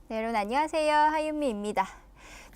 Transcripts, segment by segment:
네, 여러분 안녕하세요. 하윤미입니다.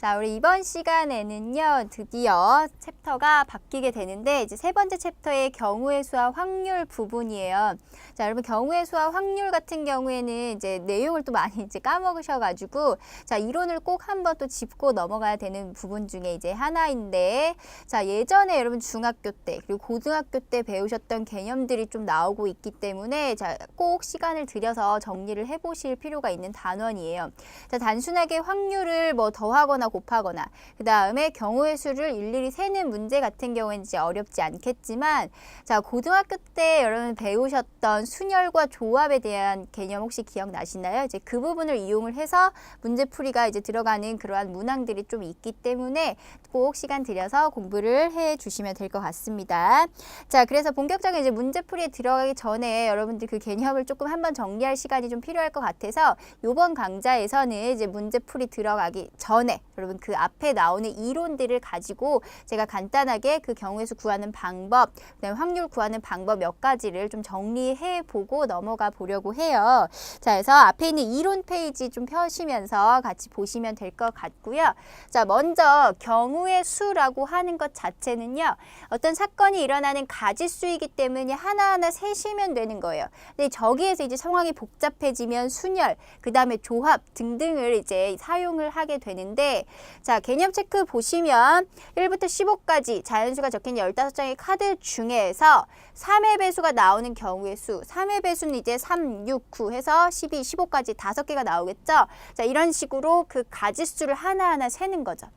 자, 우리 이번 시간에는요, 드디어 챕터가 바뀌게 되는데, 이제 세 번째 챕터의 경우의 수와 확률 부분이에요. 자, 여러분 경우의 수와 확률 같은 경우에는 이제 내용을 또 많이 이제 까먹으셔가지고, 자, 이론을 꼭 한번 또 짚고 넘어가야 되는 부분 중에 이제 하나인데, 자, 예전에 여러분 중학교 때, 그리고 고등학교 때 배우셨던 개념들이 좀 나오고 있기 때문에, 자, 꼭 시간을 들여서 정리를 해보실 필요가 있는 단원이에요. 자, 단순하게 확률을 뭐 더하거나 곱하거나 그 다음에 경우의 수를 일일이 세는 문제 같은 경우에는 이제 어렵지 않겠지만, 자, 고등학교 때 여러분 배우셨던 순열과 조합에 대한 개념 혹시 기억나시나요? 이제 그 부분을 이용을 해서 문제풀이가 이제 들어가는 그러한 문항들이 좀 있기 때문에 꼭 시간 들여서 공부를 해 주시면 될 것 같습니다. 자, 그래서 본격적인 이제 문제풀이에 들어가기 전에 여러분들 그 개념을 조금 한번 정리할 시간이 좀 필요할 것 같아서 이번 강좌에서는 이제 문제풀이 들어가기 전에 여러분 그 앞에 나오는 이론들을 가지고 제가 간단하게 그 경우의 수 구하는 방법, 그다음에 확률 구하는 방법 몇 가지를 좀 정리해 보고 넘어가 보려고 해요. 자, 그래서 앞에 있는 이론 페이지 좀 펴시면서 같이 보시면 될 것 같고요. 자, 먼저 경우의 수라고 하는 것 자체는요, 어떤 사건이 일어나는 가짓수이기 때문에 하나하나 세시면 되는 거예요. 근데 저기에서 이제 상황이 복잡해지면 순열, 그 다음에 조합 등등을 이제 사용을 하게 되는데, 자, 개념 체크 보시면 1부터 15까지 자연수가 적힌 15장의 카드 중에서 3의 배수가 나오는 경우의 수, 3의 배수는 이제 3, 6, 9 해서 12, 15까지 5개가 나오겠죠. 자, 이런 식으로 그 가짓수를 하나하나 세는 거죠.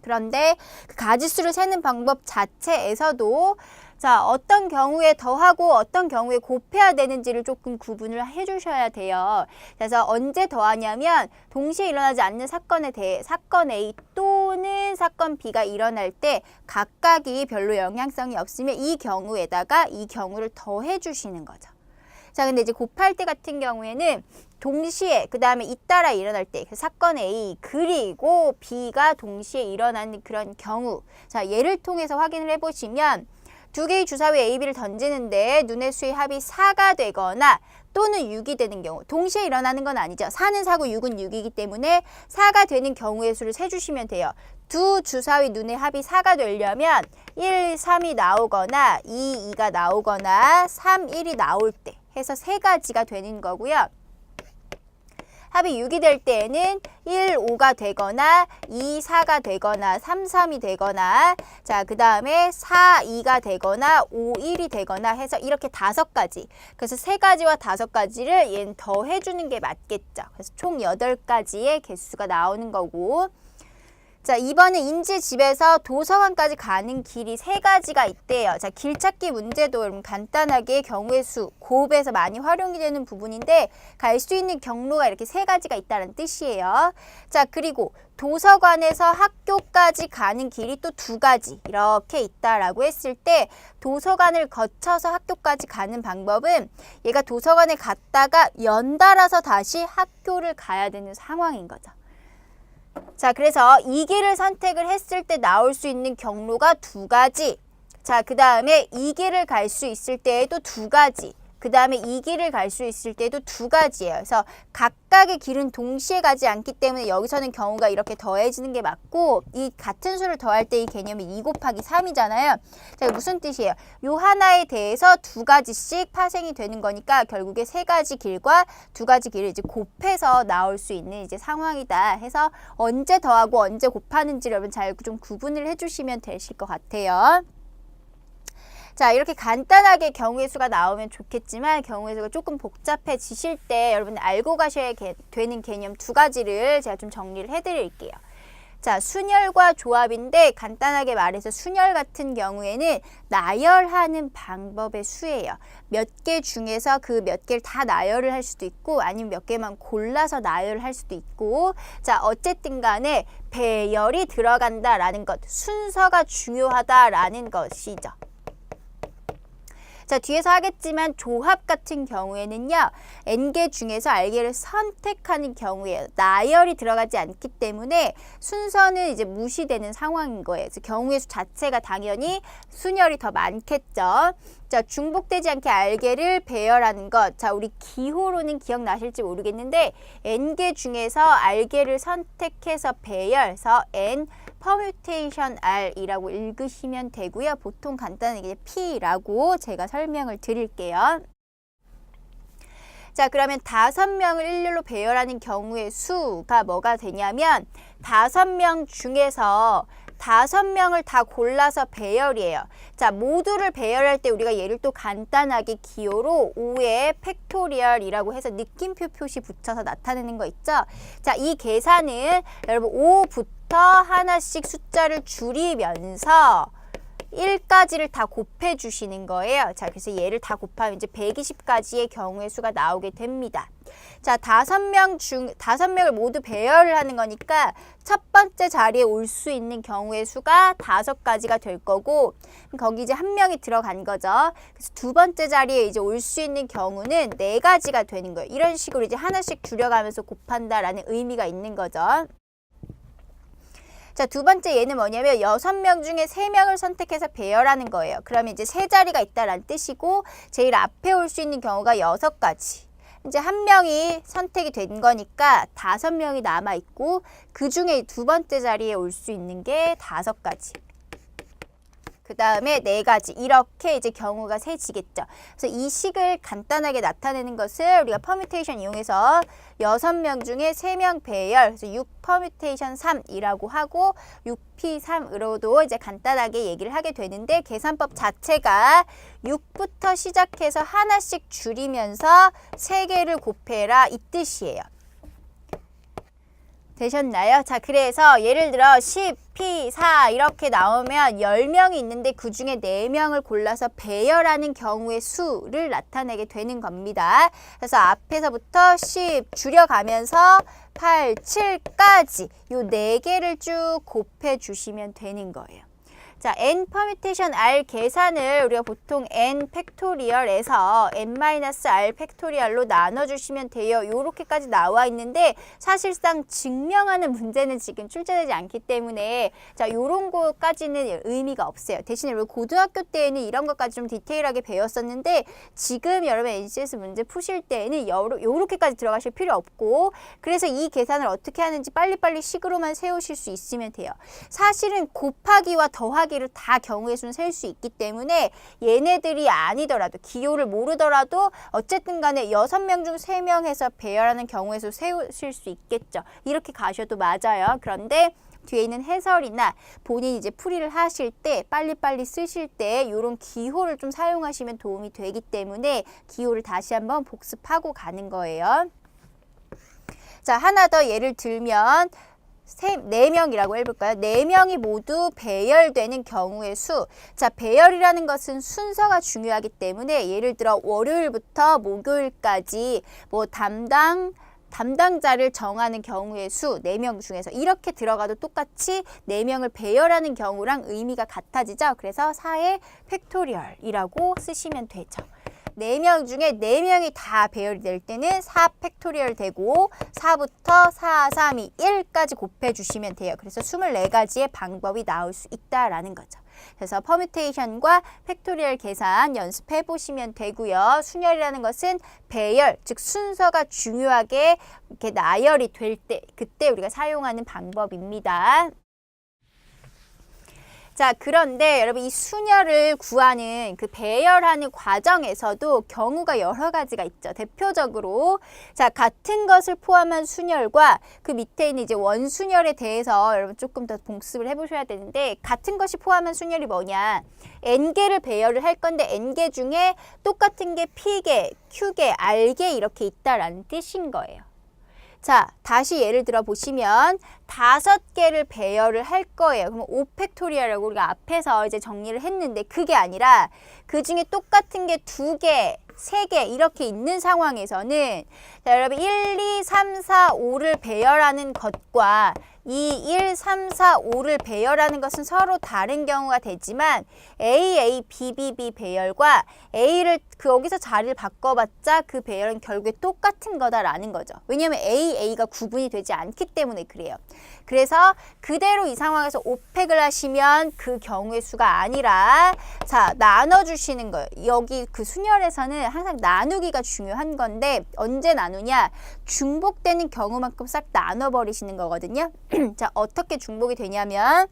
그런데 그 가짓수를 세는 방법 자체에서도, 자, 어떤 경우에 더하고 어떤 경우에 곱해야 되는지를 조금 구분을 해주셔야 돼요. 그래서 언제 더하냐면 동시에 일어나지 않는 사건에 대해 사건 A 또는 사건 B가 일어날 때 각각이 별로 영향성이 없으면 이 경우에다가 이 경우를 더해 주시는 거죠. 자, 근데 이제 곱할 때 같은 경우에는 동시에 그 다음에 잇따라 일어날 때 사건 A 그리고 B가 동시에 일어나는 그런 경우, 자, 예를 통해서 확인을 해보시면 두 개의 주사위 A, B를 던지는데 눈의 수의 합이 4가 되거나 또는 6이 되는 경우, 동시에 일어나는 건 아니죠. 4는 4고 6은 6이기 때문에 4가 되는 경우의 수를 세주시면 돼요. 두 주사위 눈의 합이 4가 되려면 1, 3이 나오거나 2, 2가 나오거나 3, 1이 나올 때 해서 세 가지가 되는 거고요. 합이 6이 될 때에는 1, 5가 되거나 2, 4가 되거나 3, 3이 되거나, 자, 그 다음에 4, 2가 되거나 5, 1이 되거나 해서 이렇게 5가지. 그래서 3가지와 5가지를 얘는 더해주는 게 맞겠죠. 그래서 총 8가지의 개수가 나오는 거고, 자, 이번에 인제집에서 도서관까지 가는 길이 3가지가 있대요. 자, 길찾기 문제도 여러분 간단하게 경우의 수, 곱에서 많이 활용이 되는 부분인데 갈 수 있는 경로가 이렇게 3가지가 있다는 뜻이에요. 자, 그리고 도서관에서 학교까지 가는 길이 또 2가지 이렇게 있다라고 했을 때 도서관을 거쳐서 학교까지 가는 방법은 얘가 도서관에 갔다가 연달아서 다시 학교를 가야 되는 상황인 거죠. 자, 그래서 이 길을 선택을 했을 때 나올 수 있는 경로가 2가지. 자, 그 다음에 이 길을 갈 수 있을 때에도 2가지. 그 다음에 이 길을 갈 수 있을 때도 2가지예요. 그래서 각각의 길은 동시에 가지 않기 때문에 여기서는 경우가 이렇게 더해지는 게 맞고, 이 같은 수를 더할 때 이 개념이 2 곱하기 3이잖아요. 자, 무슨 뜻이에요? 요 하나에 대해서 2가지씩 파생이 되는 거니까 결국에 3가지 길과 2가지 길을 이제 곱해서 나올 수 있는 이제 상황이다 해서 언제 더하고 언제 곱하는지를 여러분 잘 좀 구분을 해주시면 되실 것 같아요. 자, 이렇게 간단하게 경우의 수가 나오면 좋겠지만 경우의 수가 조금 복잡해지실 때 여러분 알고 가셔야 되는 개념 2가지를 제가 좀 정리를 해드릴게요. 자, 순열과 조합인데 간단하게 말해서 순열 같은 경우에는 나열하는 방법의 수예요. 몇 개 중에서 그 몇 개를 다 나열을 할 수도 있고 아니면 몇 개만 골라서 나열을 할 수도 있고, 자, 어쨌든 간에 배열이 들어간다라는 것, 순서가 중요하다라는 것이죠. 자, 뒤에서 하겠지만 조합 같은 경우에는요, N개 중에서 R개를 선택하는 경우에 나열이 들어가지 않기 때문에 순서는 이제 무시되는 상황인 거예요. 그래서 경우의 수 자체가 당연히 순열이 더 많겠죠. 자, 중복되지 않게 R개를 배열하는 것. 자, 우리 기호로는 기억나실지 모르겠는데 N개 중에서 R개를 선택해서 배열해서 N 퍼뮤테이션 R이라고 읽으시면 되고요. 보통 간단하게 P라고 제가 설명을 드릴게요. 자, 그러면 5명을 일렬로 배열하는 경우의 수가 뭐가 되냐면 5명 중에서 5명을 다 골라서 배열이에요. 자, 모두를 배열할 때 우리가 얘를 또 간단하게 기호로 5의 팩토리얼이라고 해서 느낌표 표시 붙여서 나타내는 거 있죠? 자, 이 계산은 여러분 5부터 하나씩 숫자를 줄이면서 1까지를 다 곱해 주시는 거예요. 자, 그래서 얘를 다 곱하면 이제 120까지의 경우의 수가 나오게 됩니다. 자, 5명을 모두 배열을 하는 거니까 첫 번째 자리에 올 수 있는 경우의 수가 5가지가 될 거고, 거기 이제 한 명이 들어간 거죠. 그래서 두 번째 자리에 이제 올 수 있는 경우는 4가지가 되는 거예요. 이런 식으로 이제 하나씩 줄여가면서 곱한다라는 의미가 있는 거죠. 자, 두 번째 얘는 뭐냐면 6명 중에 3명을 선택해서 배열하는 거예요. 그러면 이제 3자리가 있다라는 뜻이고 제일 앞에 올 수 있는 경우가 6가지. 이제 한 명이 선택이 된 거니까 5명이 남아있고 그 중에 두 번째 자리에 올 수 있는 게 5가지. 그 다음에 4가지. 이렇게 이제 경우가 세지겠죠. 그래서 이 식을 간단하게 나타내는 것을 우리가 퍼뮤테이션 이용해서 6명 중에 3명 배열, 그래서 6 퍼뮤테이션 3이라고 하고 6P3으로도 이제 간단하게 얘기를 하게 되는데 계산법 자체가 6부터 시작해서 하나씩 줄이면서 3개를 곱해라 이 뜻이에요. 되셨나요? 자, 그래서 예를 들어 10P4 이렇게 나오면 10명이 있는데 그 중에 4명을 골라서 배열하는 경우의 수를 나타내게 되는 겁니다. 그래서 앞에서부터 10 줄여가면서 8, 7까지 요 4개를 쭉 곱해 주시면 되는 거예요. 자, n 퍼뮤테이션 r 계산을 우리가 보통 n 팩토리얼에서 n-r 팩토리얼로 나눠주시면 돼요. 요렇게까지 나와 있는데 사실상 증명하는 문제는 지금 출제되지 않기 때문에 자, 요런 거까지는 의미가 없어요. 대신에 우리 고등학교 때에는 이런 것까지 좀 디테일하게 배웠었는데 지금 여러분 NCS 문제 푸실 때에는 요렇게까지 들어가실 필요 없고 그래서 이 계산을 어떻게 하는지 빨리빨리 식으로만 세우실 수 있으면 돼요. 사실은 곱하기와 더하기 를 다 경우의 수는 셀 수 있기 때문에 얘네들이 아니더라도 기호를 모르더라도 어쨌든 간에 6명 중 3명 해서 배열하는 경우의 수 세우실 수 있겠죠. 이렇게 가셔도 맞아요. 그런데 뒤에 있는 해설이나 본인이 이제 풀이를 하실 때 빨리빨리 쓰실 때 이런 기호를 좀 사용하시면 도움이 되기 때문에 기호를 다시 한번 복습하고 가는 거예요. 자, 하나 더 예를 들면 4명이라고 해볼까요? 4명이 모두 배열되는 경우의 수. 자, 배열이라는 것은 순서가 중요하기 때문에 예를 들어 월요일부터 목요일까지 뭐 담당자를 정하는 경우의 수 4명 중에서 이렇게 들어가도 똑같이 4명을 배열하는 경우랑 의미가 같아지죠. 그래서 4의 팩토리얼이라고 쓰시면 되죠. 4명 중에 4명이 다 배열이 될 때는 4 팩토리얼 되고 4부터 4, 3, 2, 1까지 곱해주시면 돼요. 그래서 24가지의 방법이 나올 수 있다라는 거죠. 그래서 퍼뮤테이션과 팩토리얼 계산 연습해 보시면 되고요. 순열이라는 것은 배열, 즉 순서가 중요하게 이렇게 나열이 될 때 그때 우리가 사용하는 방법입니다. 자, 그런데 여러분 이 순열을 구하는 그 배열하는 과정에서도 경우가 여러 가지가 있죠. 대표적으로 자, 같은 것을 포함한 순열과 그 밑에 있는 이제 원순열에 대해서 여러분 조금 더 복습을 해보셔야 되는데 같은 것이 포함한 순열이 뭐냐? n개를 배열을 할 건데 n개 중에 똑같은 게 p개, q개, r개 이렇게 있다라는 뜻인 거예요. 자, 다시 예를 들어 보시면 5개를 배열을 할 거예요. 그러면 5팩토리얼이라고 우리가 앞에서 이제 정리를 했는데 그게 아니라 그 중에 똑같은 게 2개, 3개 이렇게 있는 상황에서는 자, 여러분 1, 2, 3, 4, 5를 배열하는 것과 2, 1, 3, 4, 5를 배열하는 것은 서로 다른 경우가 되지만 A, A, B, B, B 배열과 A를 여기서 자리를 바꿔봤자 그 배열은 결국에 똑같은 거다라는 거죠. 왜냐하면 A, A가 구분이 되지 않기 때문에 그래요. 그래서 그대로 이 상황에서 5팩을 하시면 그 경우의 수가 아니라 자 나눠주시는 거예요. 여기 그 순열에서는 항상 나누기가 중요한 건데 언제 나누냐? 중복되는 경우만큼 싹 나눠버리시는 거거든요. 자 어떻게 중복이 되냐면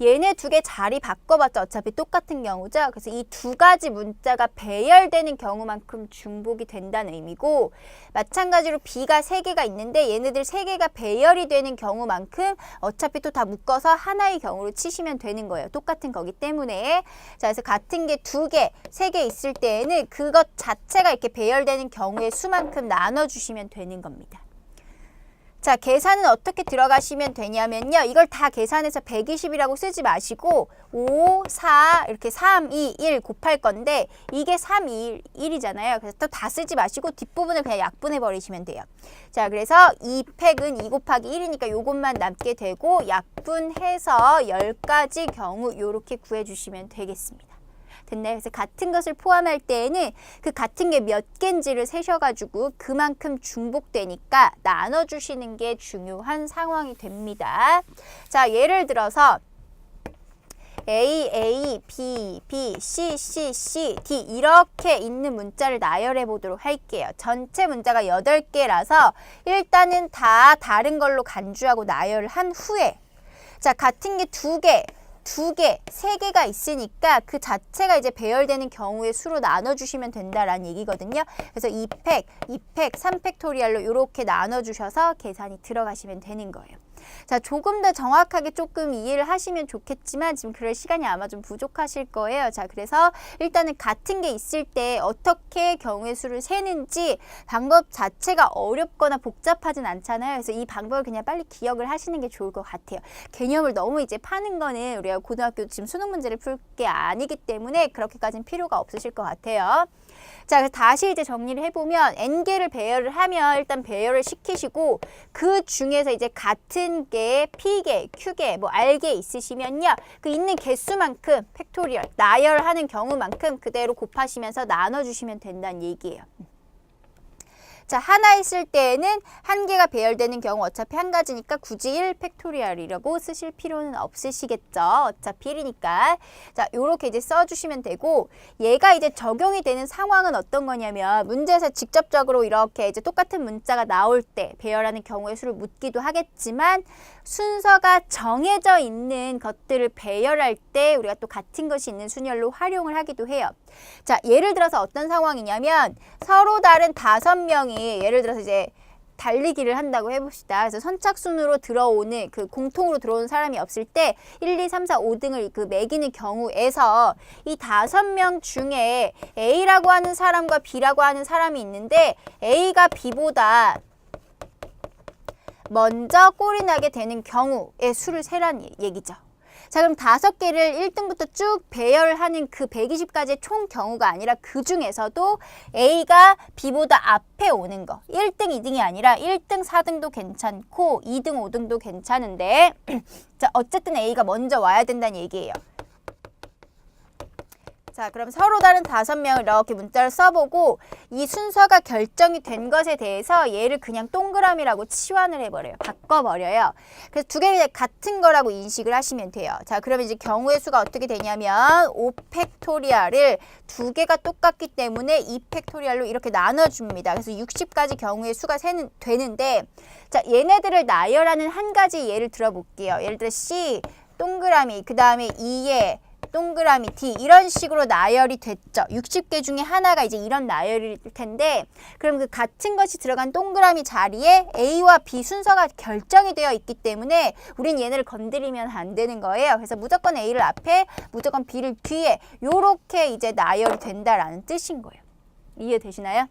얘네 두 개 자리 바꿔봤자 어차피 똑같은 경우죠. 그래서 이 두 가지 문자가 배열되는 경우만큼 중복이 된다는 의미고 마찬가지로 B가 세 개가 있는데 얘네들 세 개가 배열이 되는 경우만큼 어차피 또 다 묶어서 하나의 경우로 치시면 되는 거예요. 똑같은 거기 때문에. 자, 그래서 같은 게 두 개, 세 개 있을 때에는 그것 자체가 이렇게 배열되는 경우의 수만큼 나눠주시면 되는 겁니다. 자, 계산은 어떻게 들어가시면 되냐면요. 이걸 다 계산해서 120이라고 쓰지 마시고 5, 4, 이렇게 3, 2, 1 곱할 건데 이게 3, 2, 1이잖아요. 그래서 또 다 쓰지 마시고 뒷부분을 그냥 약분해 버리시면 돼요. 자, 그래서 2팩은 2 곱하기 1이니까 요것만 남게 되고 약분해서 10가지 경우 요렇게 구해주시면 되겠습니다. 됐나요? 그래서 같은 것을 포함할 때에는 그 같은 게 몇 개인지를 세셔가지고 그만큼 중복되니까 나눠주시는 게 중요한 상황이 됩니다. 자, 예를 들어서 A, A, B, B, C, C, C, D 이렇게 있는 문자를 나열해 보도록 할게요. 전체 문자가 8개라서 일단은 다 다른 걸로 간주하고 나열을 한 후에 자, 같은 게 2개, 2개, 3개가 있으니까 그 자체가 이제 배열되는 경우의 수로 나눠주시면 된다라는 얘기거든요. 그래서 2팩, 2팩, 3팩토리얼로 이렇게 나눠주셔서 계산이 들어가시면 되는 거예요. 자, 조금 더 정확하게 조금 이해를 하시면 좋겠지만 지금 그럴 시간이 아마 좀 부족하실 거예요. 자, 그래서 일단은 같은 게 있을 때 어떻게 경우의 수를 세는지 방법 자체가 어렵거나 복잡하진 않잖아요. 그래서 이 방법을 그냥 빨리 기억을 하시는 게 좋을 것 같아요. 개념을 너무 이제 파는 거는 우리가 고등학교 지금 수능 문제를 풀 게 아니기 때문에 그렇게까지는 필요가 없으실 것 같아요. 자, 그래서 다시 이제 정리를 해보면 N개를 배열을 하면 일단 배열을 시키시고 그 중에서 이제 같은 개, P개, Q개, 뭐 R개 있으시면요. 그 있는 개수만큼 팩토리얼, 나열하는 경우만큼 그대로 곱하시면서 나눠주시면 된다는 얘기예요. 자, 하나 있을 때에는 한 개가 배열되는 경우 어차피 한 가지니까 굳이 1팩토리얼이라고 쓰실 필요는 없으시겠죠. 어차피 1이니까. 자, 요렇게 이제 써주시면 되고 얘가 이제 적용이 되는 상황은 어떤 거냐면 문제에서 직접적으로 이렇게 이제 똑같은 문자가 나올 때 배열하는 경우의 수를 묻기도 하겠지만 순서가 정해져 있는 것들을 배열할 때 우리가 또 같은 것이 있는 순열로 활용을 하기도 해요. 자, 예를 들어서 어떤 상황이냐면 서로 다른 5명이 예를 들어서 이제 달리기를 한다고 해봅시다. 그래서 선착순으로 들어오는 그 공통으로 들어오는 사람이 없을 때 1, 2, 3, 4, 5등을 그 매기는 경우에서 이 5명 중에 A라고 하는 사람과 B라고 하는 사람이 있는데 A가 B보다 먼저 꼴이 나게 되는 경우의 수를 세라는 얘기죠. 자, 그럼 5개를 1등부터 쭉 배열하는 그 120가지의 총 경우가 아니라 그 중에서도 A가 B보다 앞에 오는 거 1등, 2등이 아니라 1등, 4등도 괜찮고 2등, 5등도 괜찮은데 자, 어쨌든 A가 먼저 와야 된다는 얘기예요. 자, 그럼 서로 다른 5명을 이렇게 문자를 써보고 이 순서가 결정이 된 것에 대해서 얘를 그냥 동그라미라고 치환을 해버려요. 바꿔버려요. 그래서 두 개가 같은 거라고 인식을 하시면 돼요. 자, 그러면 이제 경우의 수가 어떻게 되냐면 5팩토리얼을 두 개가 똑같기 때문에 2팩토리얼로 이렇게 나눠줍니다. 그래서 60가지 경우의 수가 되는데 자, 얘네들을 나열하는 한 가지 예를 들어볼게요. 예를 들어 C, 동그라미, 그 다음에 2에 동그라미 D 이런 식으로 나열이 됐죠. 60개 중에 하나가 이제 이런 나열일 텐데 그럼 그 같은 것이 들어간 동그라미 자리에 A와 B 순서가 결정이 되어 있기 때문에 우린 얘네를 건드리면 안 되는 거예요. 그래서 무조건 A를 앞에 무조건 B를 뒤에 요렇게 이제 나열이 된다라는 뜻인 거예요. 이해되시나요?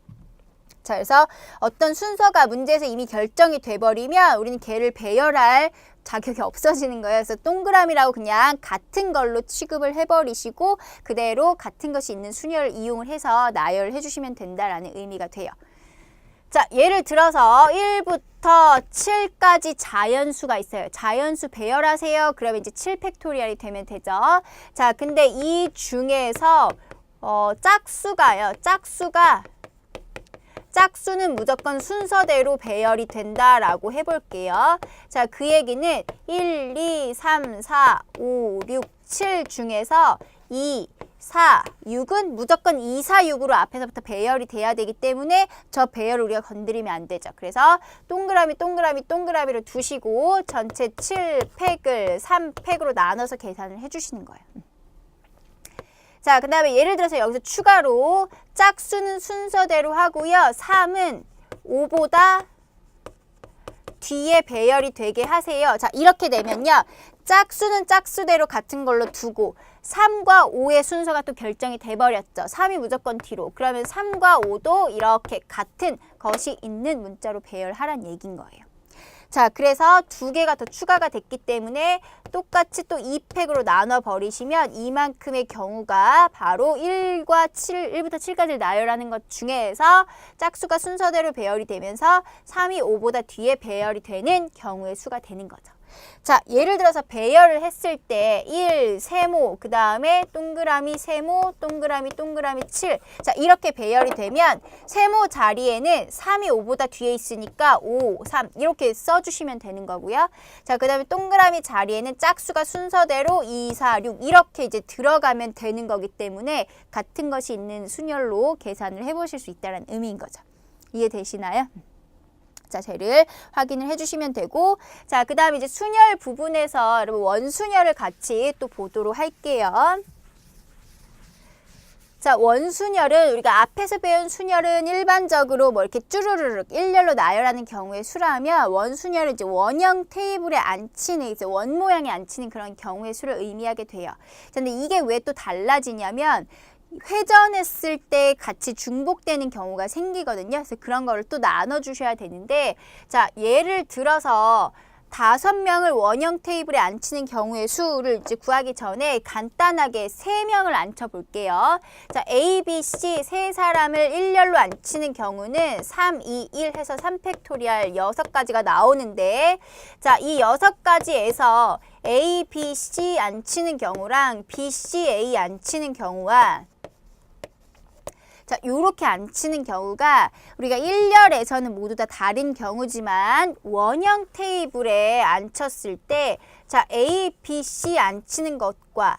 자, 그래서 어떤 순서가 문제에서 이미 결정이 돼버리면 우리는 걔를 배열할 자격이 없어지는 거예요. 그래서 동그라미라고 그냥 같은 걸로 취급을 해버리시고 그대로 같은 것이 있는 순열을 이용을 해서 나열을 해주시면 된다라는 의미가 돼요. 자, 예를 들어서 1부터 7까지 자연수가 있어요. 자연수 배열하세요. 그러면 이제 7팩토리얼이 되면 되죠. 자, 근데 이 중에서 짝수가요. 짝수는 무조건 순서대로 배열이 된다라고 해볼게요. 자, 그 얘기는 1, 2, 3, 4, 5, 6, 7 중에서 2, 4, 6은 무조건 2, 4, 6으로 앞에서부터 배열이 돼야 되기 때문에 저 배열을 우리가 건드리면 안 되죠. 그래서 동그라미로 두시고 전체 7팩을 3팩으로 나눠서 계산을 해주시는 거예요. 자, 그 다음에 예를 들어서 여기서 추가로 짝수는 순서대로 하고요. 3은 5보다 뒤에 배열이 되게 하세요. 자, 이렇게 되면요. 짝수는 짝수대로 같은 걸로 두고 3과 5의 순서가 또 결정이 돼버렸죠. 3이 무조건 뒤로. 그러면 3과 5도 이렇게 같은 것이 있는 문자로 배열하란 얘기인 거예요. 자, 그래서 두 개가 더 추가가 됐기 때문에 똑같이 또 2팩으로 나눠버리시면 이만큼의 경우가 바로 1부터 7까지 나열하는 것 중에서 짝수가 순서대로 배열이 되면서 3이 5보다 뒤에 배열이 되는 경우의 수가 되는 거죠. 자, 예를 들어서 배열을 했을 때 1, 세모, 그 다음에 동그라미, 세모, 동그라미, 7. 자, 이렇게 배열이 되면 세모 자리에는 3이 5보다 뒤에 있으니까 5, 3 이렇게 써주시면 되는 거고요. 자, 그 다음에 동그라미 자리에는 짝수가 순서대로 2, 4, 6 이렇게 이제 들어가면 되는 거기 때문에 같은 것이 있는 순열로 계산을 해보실 수 있다는 의미인 거죠. 이해되시나요? 자, 쟤를 확인을 해주시면 되고, 자, 그 다음에 이제 순열 부분에서 여러분 원순열을 같이 또 보도록 할게요. 자, 원순열은 우리가 앞에서 배운 순열은 일반적으로 뭐 이렇게 쭈루루룩 일렬로 나열하는 경우의 수라면 원순열은 이제 원형 테이블에 앉히는 이제 원 모양에 앉히는 그런 경우의 수를 의미하게 돼요. 근데 이게 왜 또 달라지냐면 회전했을 때 같이 중복되는 경우가 생기거든요. 그래서 그런 거를 또 나눠주셔야 되는데, 자, 예를 들어서 5명을 원형 테이블에 앉히는 경우의 수를 이제 구하기 전에 간단하게 3명을 앉혀볼게요. 자, A, B, C 세 사람을 일렬로 앉히는 경우는 3, 2, 1 해서 3팩토리얼 6가지가 나오는데, 자, 이 6가지에서 A, B, C 앉히는 경우랑 B, C, A 앉히는 경우와 자, 요렇게 앉히는 경우가 우리가 1열에서는 모두 다 다른 경우지만 원형 테이블에 앉혔을 때 자, A, B, C 앉히는 것과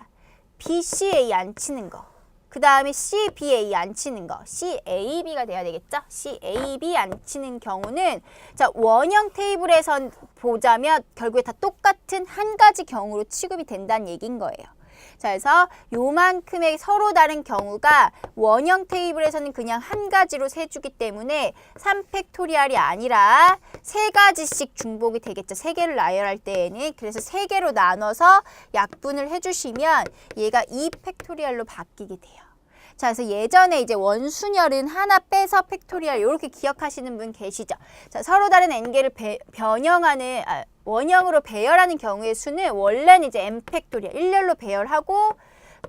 B, C, A 앉히는 거, 그 다음에 C, B, A 앉히는 거, C, A, B가 돼야 되겠죠? C, A, B 앉히는 경우는 자, 원형 테이블에선 보자면 결국에 다 똑같은 한 가지 경우로 취급이 된다는 얘기인 거예요. 자, 그래서 요만큼의 서로 다른 경우가 원형 테이블에서는 그냥 한 가지로 세주기 때문에 3팩토리얼이 아니라 3가지씩 중복이 되겠죠. 3개를 나열할 때에는. 그래서 3개로 나눠서 약분을 해주시면 얘가 2팩토리얼로 바뀌게 돼요. 자, 그래서 예전에 이제 원순열은 하나 빼서 팩토리얼 이렇게 기억하시는 분 계시죠? 자, 서로 다른 n개를 변형하는 원형으로 배열하는 경우의 수는 원래는 이제 n 팩토리얼 일렬로 배열하고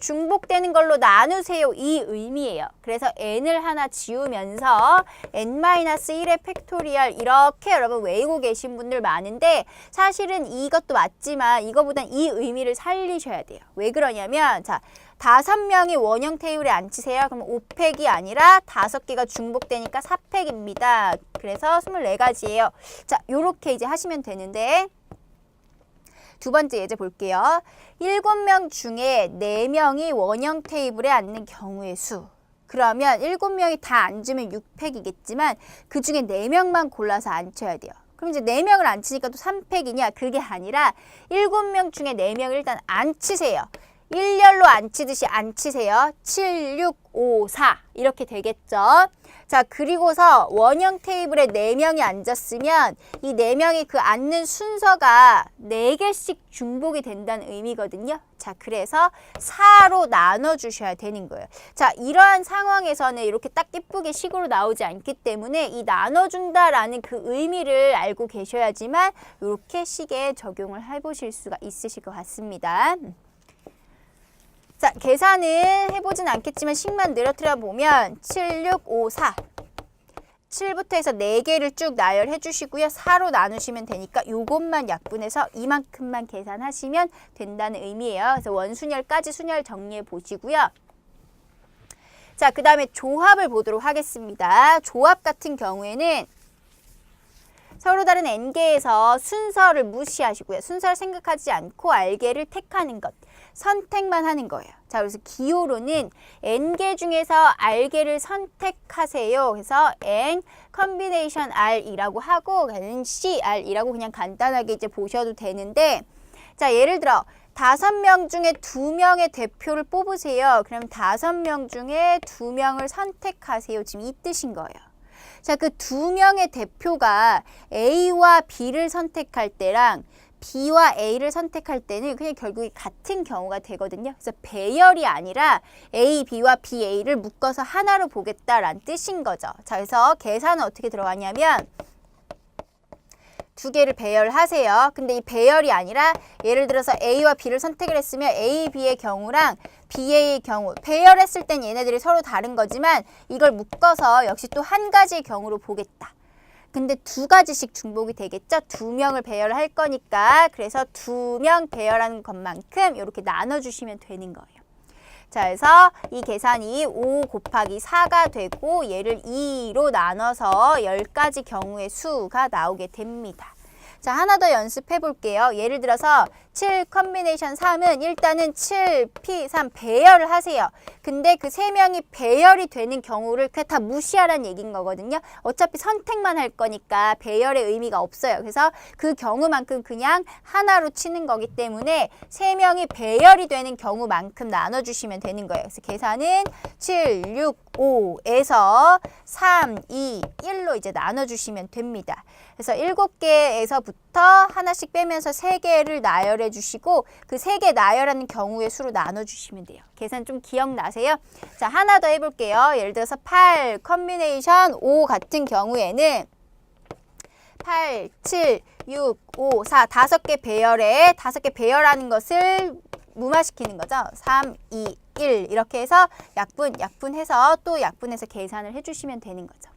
중복되는 걸로 나누세요 이 의미예요. 그래서 n을 하나 지우면서 n-1의 팩토리얼 이렇게 여러분 외우고 계신 분들 많은데 사실은 이것도 맞지만 이거보단 이 의미를 살리셔야 돼요. 왜 그러냐면 자, 5명이 원형 테이블에 앉히세요. 그럼 5팩이 아니라 5개가 중복되니까 4팩입니다. 그래서 24가지예요. 자, 요렇게 이제 하시면 되는데 두 번째 예제 볼게요. 7명 중에 4명이 원형 테이블에 앉는 경우의 수. 그러면 7명이 다 앉으면 6팩이겠지만 그 중에 4명만 골라서 앉혀야 돼요. 그럼 이제 4명을 앉히니까 또 3팩이냐? 그게 아니라 7명 중에 4명을 일단 앉히세요. 일렬로 앉히듯이 앉히세요. 7, 6, 5, 4 이렇게 되겠죠. 자, 그리고서 원형 테이블에 4명이 앉았으면 이 4명이 그 앉는 순서가 4개씩 중복이 된다는 의미거든요. 자, 그래서 4로 나눠주셔야 되는 거예요. 자, 이러한 상황에서는 이렇게 딱 예쁘게 식으로 나오지 않기 때문에 이 나눠준다라는 그 의미를 알고 계셔야지만 이렇게 식에 적용을 해보실 수가 있으실 것 같습니다. 자, 계산은 해보진 않겠지만 식만 늘어뜨려 보면 7, 6, 5, 4 7부터 해서 4개를 쭉 나열해 주시고요. 4로 나누시면 되니까 요것만 약분해서 이만큼만 계산하시면 된다는 의미예요. 그래서 원순열까지 순열 정리해 보시고요. 자, 그 다음에 조합을 보도록 하겠습니다. 조합 같은 경우에는 서로 다른 n개에서 순서를 무시하시고요. 순서를 생각하지 않고 r개를 택하는 것. 선택만 하는 거예요. 자, 그래서 기호로는 n개 중에서 r개를 선택하세요. 그래서 n 컨비네이션 r이라고 하고 ncr이라고 그냥 간단하게 이제 보셔도 되는데, 자, 예를 들어 5명 중에 2명의 대표를 뽑으세요. 그럼 5명 중에 2명을 선택하세요. 지금 이 뜻인 거예요. 자, 그 2명의 대표가 A와 B를 선택할 때랑 B와 A를 선택할 때는 그냥 결국에 같은 경우가 되거든요. 그래서 배열이 아니라 A, B와 B, A를 묶어서 하나로 보겠다라는 뜻인 거죠. 자, 그래서 계산은 어떻게 들어가냐면 2개를 배열하세요. 근데 이 배열이 아니라 예를 들어서 A와 B를 선택을 했으면 A, B의 경우랑 BA의 경우, 배열했을 땐 얘네들이 서로 다른 거지만 이걸 묶어서 역시 또 한 가지의 경우로 보겠다. 근데 2가지씩 중복이 되겠죠? 2명을 배열할 거니까. 그래서 2명 배열하는 것만큼 이렇게 나눠주시면 되는 거예요. 자, 그래서 이 계산이 5 곱하기 4가 되고 얘를 2로 나눠서 10가지 경우의 수가 나오게 됩니다. 자, 하나 더 연습해 볼게요. 예를 들어서 7 컨비네이션 3은 일단은 7, P, 3 배열을 하세요. 근데 그 3명이 배열이 되는 경우를 그냥 다 무시하라는 얘기인 거거든요. 어차피 선택만 할 거니까 배열의 의미가 없어요. 그래서 그 경우만큼 그냥 하나로 치는 거기 때문에 3명이 배열이 되는 경우만큼 나눠주시면 되는 거예요. 그래서 계산은 7, 6, 5에서 3, 2, 1로 이제 나눠주시면 됩니다. 그래서 7개에서부터 하나씩 빼면서 3개를 나열해 주시고 그 3개 나열하는 경우의 수로 나눠주시면 돼요. 계산 좀 기억나세요? 자, 하나 더 해볼게요. 예를 들어서 8 컨비네이션 5 같은 경우에는 8, 7, 6, 5, 4 5개 배열에 5개 배열하는 것을 무마시키는 거죠. 3, 2, 1 이렇게 해서 약분해서 또 약분해서 계산을 해주시면 되는 거죠.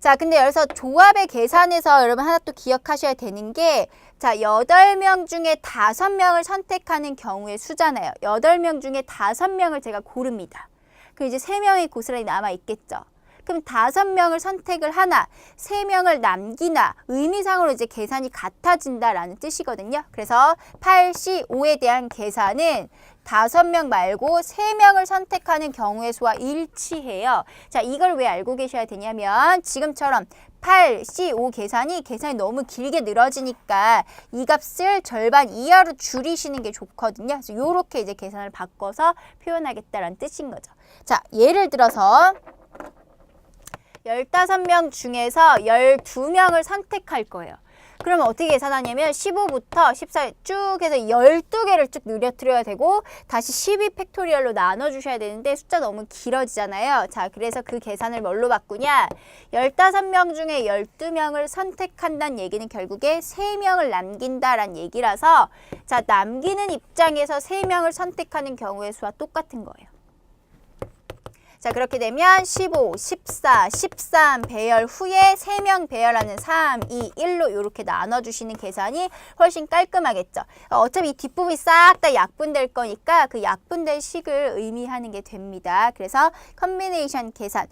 자, 근데 여기서 조합의 계산에서 여러분 하나 또 기억하셔야 되는 게, 자, 8명 중에 5명을 선택하는 경우의 수잖아요. 8명 중에 5명을 제가 고릅니다. 그럼 이제 3명이 고스란히 남아있겠죠. 그럼 5명을 선택을 하나, 3명을 남기나 의미상으로 이제 계산이 같아진다라는 뜻이거든요. 그래서 8C5에 대한 계산은 5명 말고 3명을 선택하는 경우의 수와 일치해요. 자, 이걸 왜 알고 계셔야 되냐면 지금처럼 8C5 계산이 너무 길게 늘어지니까 이 값을 절반 이하로 줄이시는 게 좋거든요. 그래서 이렇게 이제 계산을 바꿔서 표현하겠다라는 뜻인 거죠. 자, 예를 들어서 15명 중에서 12명을 선택할 거예요. 그러면 어떻게 계산하냐면 15부터 14 쭉 해서 12개를 쭉 늘려뜨려야 되고 다시 12 팩토리얼로 나눠주셔야 되는데 숫자 너무 길어지잖아요. 자, 그래서 그 계산을 뭘로 바꾸냐? 15명 중에 12명을 선택한다는 얘기는 결국에 3명을 남긴다라는 얘기라서, 자, 남기는 입장에서 3명을 선택하는 경우의 수와 똑같은 거예요. 자, 그렇게 되면 15, 14, 13 배열 후에 3명 배열하는 3, 2, 1로 이렇게 나눠주시는 계산이 훨씬 깔끔하겠죠. 어차피 이 뒷부분이 싹 다 약분될 거니까 그 약분될 식을 의미하는 게 됩니다. 그래서 컨비네이션 계산,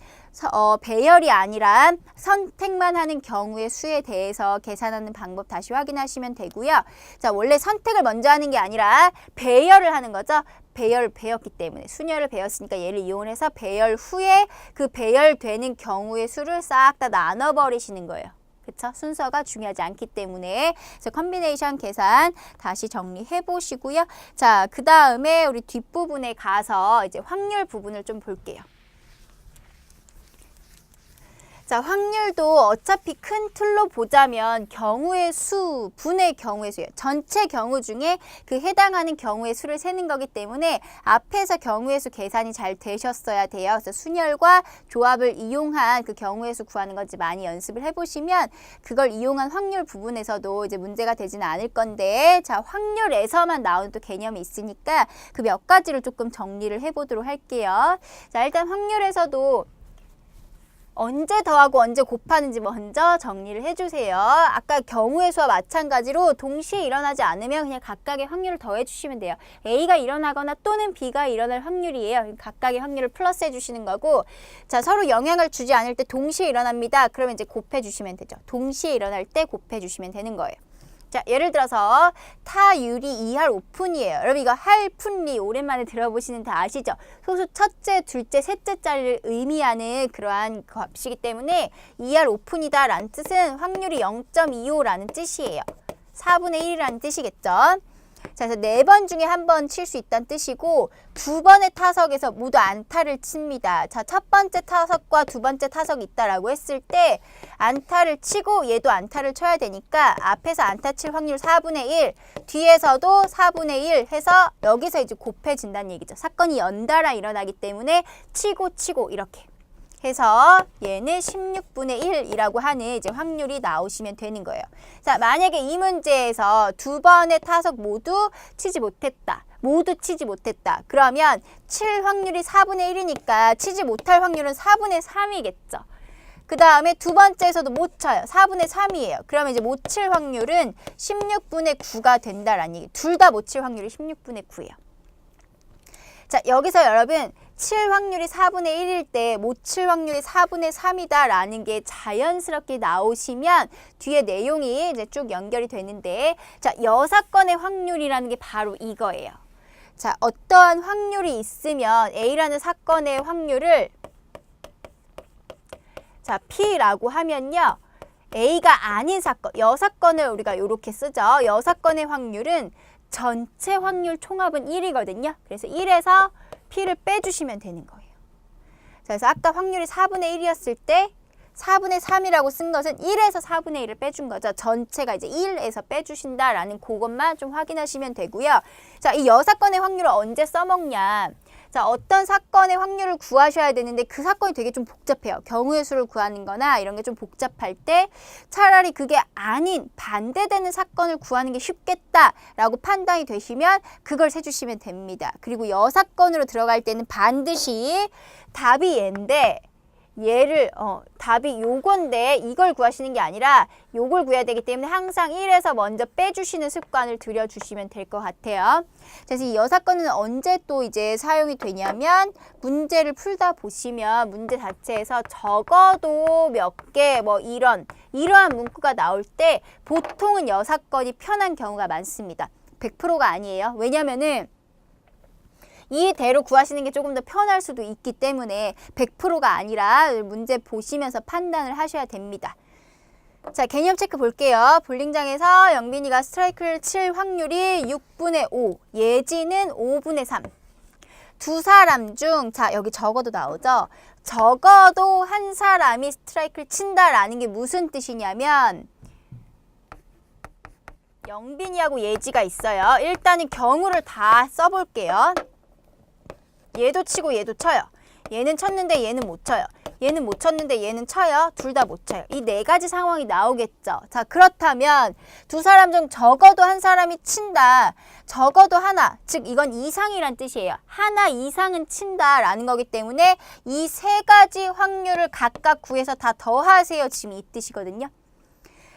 배열이 아니라 선택만 하는 경우의 수에 대해서 계산하는 방법 다시 확인하시면 되고요. 자, 원래 선택을 먼저 하는 게 아니라 배열을 하는 거죠. 배열을 배웠기 때문에 순열을 배웠으니까 얘를 이용해서 배열 후에 그 배열되는 경우의 수를 싹 다 나눠버리시는 거예요. 그쵸? 순서가 중요하지 않기 때문에. 그래서 컨비네이션 계산 다시 정리해 보시고요. 자, 그 다음에 우리 뒷부분에 가서 이제 확률 부분을 좀 볼게요. 자, 확률도 어차피 큰 틀로 보자면 경우의 수, 분의 경우의 수예요. 전체 경우 중에 그 해당하는 경우의 수를 세는 거기 때문에 앞에서 경우의 수 계산이 잘 되셨어야 돼요. 그래서 순열과 조합을 이용한 그 경우의 수 구하는 건지 많이 연습을 해보시면 그걸 이용한 확률 부분에서도 이제 문제가 되지는 않을 건데, 자, 확률에서만 나오는 또 개념이 있으니까 그 몇 가지를 조금 정리를 해보도록 할게요. 자, 일단 확률에서도 언제 더하고 언제 곱하는지 먼저 정리를 해주세요. 아까 경우의 수와 마찬가지로 동시에 일어나지 않으면 그냥 각각의 확률을 더해주시면 돼요. A가 일어나거나 또는 B가 일어날 확률이에요. 각각의 확률을 플러스 해주시는 거고, 자, 서로 영향을 주지 않을 때 동시에 일어납니다. 그러면 이제 곱해주시면 되죠. 동시에 일어날 때 곱해주시면 되는 거예요. 자, 예를 들어서 타유리 2할 5푼이에요. 여러분 이거 할푼리 오랜만에 들어보시는 다 아시죠? 소수 첫째, 둘째, 셋째 자리를 의미하는 그러한 값이기 때문에 2할 5푼이다 라는 뜻은 확률이 0.25라는 뜻이에요. 4분의 1이라는 뜻이겠죠? 자, 그래서 4번 중에 한 번 칠 수 있다는 뜻이고, 2번의 타석에서 모두 안타를 칩니다. 자, 첫 번째 타석과 두 번째 타석이 있다라고 했을 때 안타를 치고 얘도 안타를 쳐야 되니까 앞에서 안타 칠 확률 4분의 1, 뒤에서도 4분의 1 해서 여기서 이제 곱해진다는 얘기죠. 사건이 연달아 일어나기 때문에 치고 이렇게 해서 얘는 16분의 1이라고 하는 이제 확률이 나오시면 되는 거예요. 자, 만약에 이 문제에서 두 번의 타석 모두 치지 못했다. 그러면 칠 확률이 4분의 1이니까 치지 못할 확률은 4분의 3이겠죠. 그 다음에 두 번째에서도 못 쳐요. 4분의 3이에요. 그러면 이제 못 칠 확률은 16분의 9가 된다라는 얘기. 둘 다 못 칠 확률이 16분의 9예요. 자, 여기서 여러분 칠 확률이 4분의 1일 때 못 칠 확률이 4분의 3이다 라는 게 자연스럽게 나오시면 뒤에 내용이 이제 쭉 연결이 되는데, 자, 여사건의 확률이라는 게 바로 이거예요. 자, 어떠한 확률이 있으면 A라는 사건의 확률을 자, P라고 하면요. A가 아닌 사건, 여사건을 우리가 이렇게 쓰죠. 여사건의 확률은 전체 확률 총합은 1이거든요. 그래서 1에서 P를 빼주시면 되는 거예요. 자, 그래서 아까 확률이 4분의 1이었을 때 4분의 3이라고 쓴 것은 1에서 4분의 1을 빼준 거죠. 전체가 이제 1에서 빼주신다라는 그것만 좀 확인하시면 되고요. 자, 이 여사건의 확률을 언제 써먹냐. 자, 어떤 사건의 확률을 구하셔야 되는데 그 사건이 되게 좀 복잡해요. 경우의 수를 구하는 거나 이런 게 좀 복잡할 때 차라리 그게 아닌 반대되는 사건을 구하는 게 쉽겠다라고 판단이 되시면 그걸 세주시면 됩니다. 그리고 여사건으로 들어갈 때는 반드시 답이 얘인데 얘를 답이 요건데 이걸 구하시는 게 아니라 요걸 구해야 되기 때문에 항상 1에서 먼저 빼주시는 습관을 들여주시면 될 것 같아요. 그래서 이 여사건은 언제 또 이제 사용이 되냐면 문제를 풀다 보시면 문제 자체에서 적어도 몇 개 뭐 이러한 문구가 나올 때 보통은 여사건이 편한 경우가 많습니다. 100%가 아니에요. 왜냐면은 이대로 구하시는 게 조금 더 편할 수도 있기 때문에 100%가 아니라 문제 보시면서 판단을 하셔야 됩니다. 자, 개념 체크 볼게요. 볼링장에서 영빈이가 스트라이크를 칠 확률이 6분의 5, 예지는 5분의 3. 두 사람 중, 자, 여기 적어도 나오죠. 적어도 한 사람이 스트라이크를 친다라는 게 무슨 뜻이냐면 영빈이하고 예지가 있어요. 일단은 경우를 다 써볼게요. 얘도 치고 얘도 쳐요. 얘는 쳤는데 얘는 못 쳐요. 얘는 못 쳤는데 얘는 쳐요. 둘 다 못 쳐요. 이 네 가지 상황이 나오겠죠. 자, 그렇다면 두 사람 중 적어도 한 사람이 친다. 적어도 하나, 즉 이건 이상이란 뜻이에요. 하나 이상은 친다라는 거기 때문에 이 세 가지 확률을 각각 구해서 다 더하세요. 지금 이 뜻이거든요.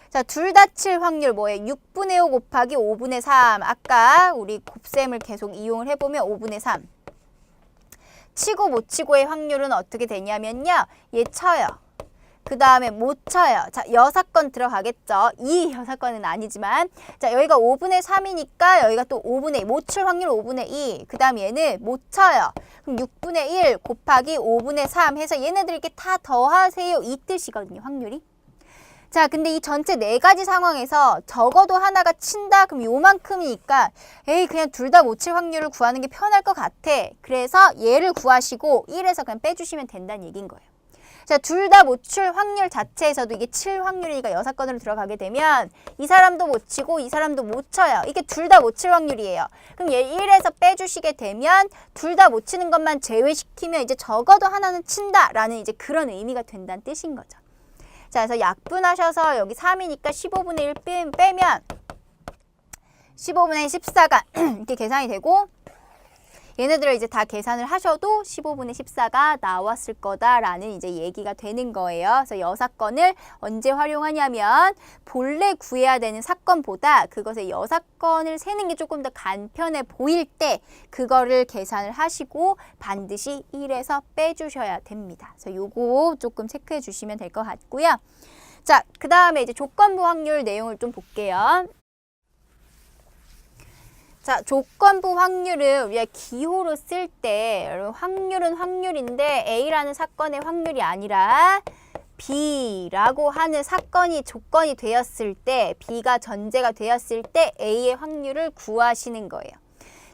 자, 둘 다 칠 확률 뭐예요? 6분의 5 곱하기 5분의 3. 아까 우리 곱셈을 계속 이용을 해보면 5분의 3. 치고 못 치고의 확률은 어떻게 되냐면요. 얘 쳐요. 그 다음에 못 쳐요. 자, 여사건 들어가겠죠. 이 여사건은 아니지만. 자, 여기가 5분의 3이니까 여기가 또 5분의 2. 못 칠 확률 5분의 2. 그 다음 얘는 못 쳐요. 그럼 6분의 1 곱하기 5분의 3 해서 얘네들 이렇게 다 더하세요. 이 뜻이거든요. 확률이. 자, 근데 이 전체 네 가지 상황에서 적어도 하나가 친다? 그럼 요만큼이니까 에이 그냥 둘 다 못 칠 확률을 구하는 게 편할 것 같아. 그래서 얘를 구하시고 1에서 그냥 빼주시면 된다는 얘기인 거예요. 자, 둘 다 못 칠 확률 자체에서도 이게 칠 확률이니까 여사건으로 들어가게 되면 이 사람도 못 치고 이 사람도 못 쳐요. 이게 둘 다 못 칠 확률이에요. 그럼 얘 1에서 빼주시게 되면 둘 다 못 치는 것만 제외시키면 이제 적어도 하나는 친다라는 이제 그런 의미가 된다는 뜻인 거죠. 자, 그래서 약분하셔서 여기 3이니까 15분의 1 빼면 15분의 14가 이렇게 계산이 되고 얘네들을 이제 다 계산을 하셔도 15분의 14가 나왔을 거다라는 이제 얘기가 되는 거예요. 그래서 여사건을 언제 활용하냐면 본래 구해야 되는 사건보다 그것의 여사건을 세는 게 조금 더 간편해 보일 때 그거를 계산을 하시고 반드시 1에서 빼주셔야 됩니다. 그래서 요거 조금 체크해 주시면 될 것 같고요. 자, 그 다음에 이제 조건부 확률 내용을 좀 볼게요. 자, 조건부 확률은 우리가 기호로 쓸 때 확률은 확률인데 A라는 사건의 확률이 아니라 B라고 하는 사건이 조건이 되었을 때, B가 전제가 되었을 때 A의 확률을 구하시는 거예요.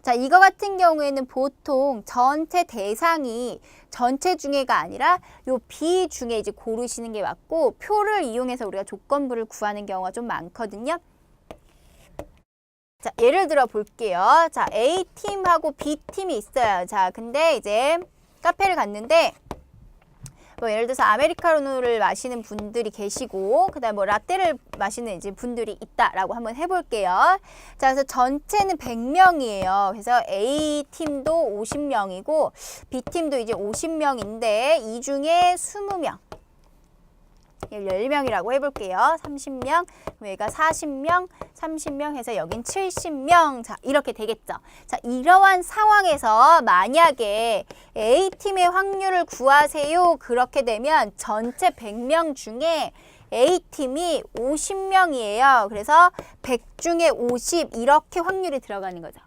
자, 이거 같은 경우에는 보통 전체 대상이 전체 중에가 아니라 요 B 중에 이제 고르시는 게 맞고, 표를 이용해서 우리가 조건부를 구하는 경우가 좀 많거든요. 자, 예를 들어 볼게요. 자, A팀하고 B팀이 있어요. 자, 근데 이제 카페를 갔는데 뭐 예를 들어서 아메리카노를 마시는 분들이 계시고 그다음에 뭐 라떼를 마시는 이제 분들이 있다라고 한번 해볼게요. 자, 그래서 전체는 100명이에요. 그래서 A팀도 50명이고 B팀도 이제 50명인데 이 중에 20명 10명이라고 해볼게요. 30명, 얘가 40명, 30명 해서 여긴 70명. 자, 이렇게 되겠죠. 자, 이러한 상황에서 만약에 A팀의 확률을 구하세요. 그렇게 되면 전체 100명 중에 A팀이 50명이에요. 그래서 100 중에 50 이렇게 확률이 들어가는 거죠.